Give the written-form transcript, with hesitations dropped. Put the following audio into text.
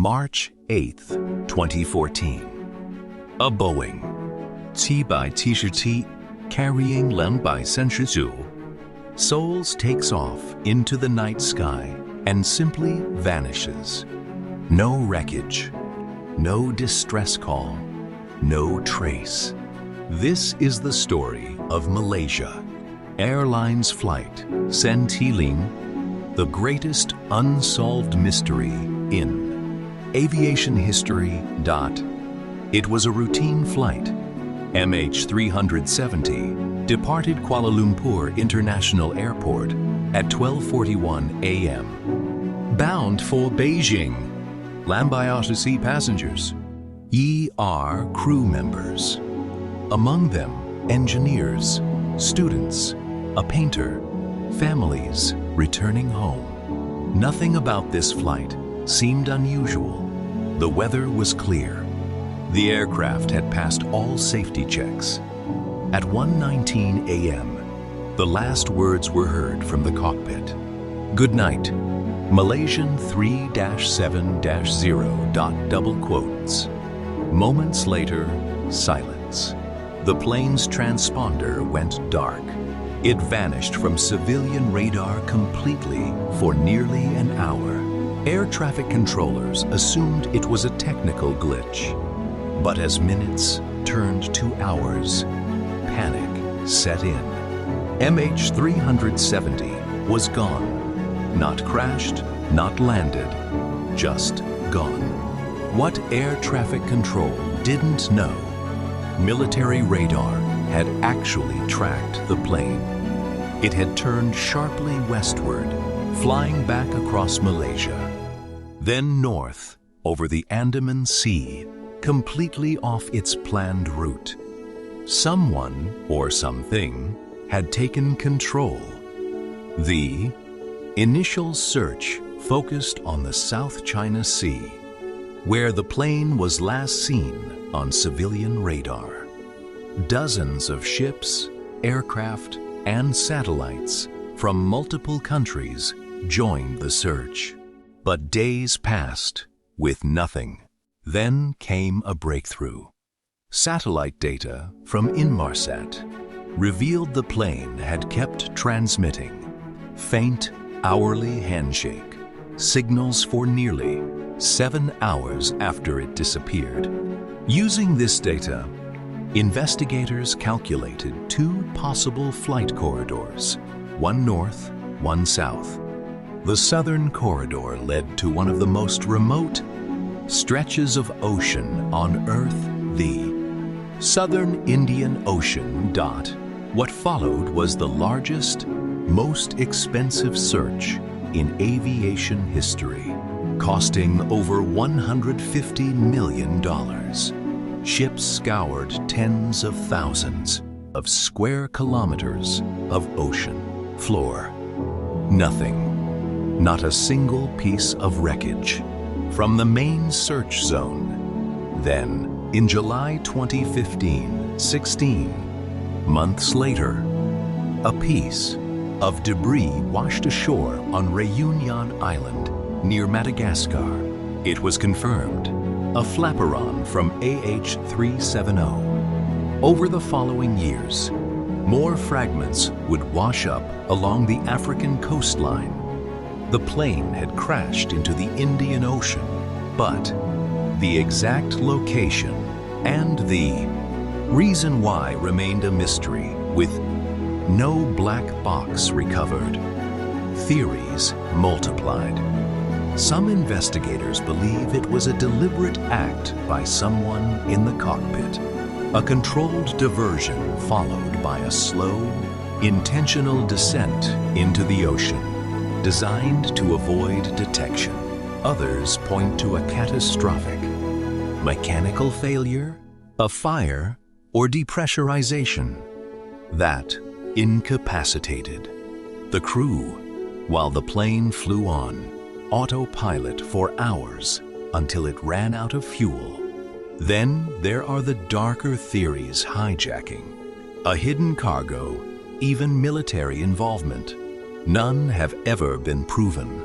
March 8th, 2014. A Boeing 777 carrying 239 souls takes off into the night sky and simply vanishes. No wreckage, no distress call, no trace. This is the story of Malaysia Airlines Flight 777, the greatest unsolved mystery in aviation history. It was a routine flight. MH370 departed Kuala Lumpur International Airport at 12:41 a.m. bound for Beijing. Lambayotasi passengers, ER crew members. Among them, engineers, students, a painter, families returning home. Nothing about this flight seemed unusual. The weather was clear. The aircraft had passed all safety checks. At 1:19 a.m., the last words were heard from the cockpit. "Good night, Malaysian 3-7-0. Moments later, silence. The plane's transponder went dark. It vanished from civilian radar completely for nearly an hour. Air traffic controllers assumed it was a technical glitch. But as minutes turned to hours, panic set in. MH370 was gone. Not crashed, not landed, just gone. What air traffic control didn't know, military radar had actually tracked the plane. It had turned sharply westward, flying back across Malaysia, then north over the Andaman Sea, completely off its planned route. Someone or something had taken control. The initial search focused on the South China Sea, where the plane was last seen on civilian radar. Dozens of ships, aircraft, and satellites from multiple countries joined the search. But days passed with nothing. Then came a breakthrough. Satellite data from Inmarsat revealed the plane had kept transmitting faint, hourly handshake signals for nearly 7 hours after it disappeared. Using this data, investigators calculated 2 possible flight corridors, one north, one south. The southern corridor led to one of the most remote stretches of ocean on Earth, the Southern Indian Ocean. What followed was the largest, most expensive search in aviation history, costing over $150 million. Ships scoured tens of thousands of square kilometers of ocean floor. Nothing, not a single piece of wreckage from the main search zone. Then, in July 2015, 16 months later, a piece of debris washed ashore on Réunion Island near Madagascar. It was confirmed, a flaperon from MH370. Over the following years, more fragments would wash up along the African coastline. The plane had crashed into the Indian Ocean, but the exact location and the reason why remained a mystery, with no black box recovered. Theories multiplied. Some investigators believe it was a deliberate act by someone in the cockpit, a controlled diversion followed by a slow, intentional descent into the ocean, designed to avoid detection. Others point to a catastrophic mechanical failure, a fire, or depressurization that incapacitated the crew while the plane flew on autopilot for hours until it ran out of fuel. Then there are the darker theories: hijacking, a hidden cargo, even military involvement. None have ever been proven.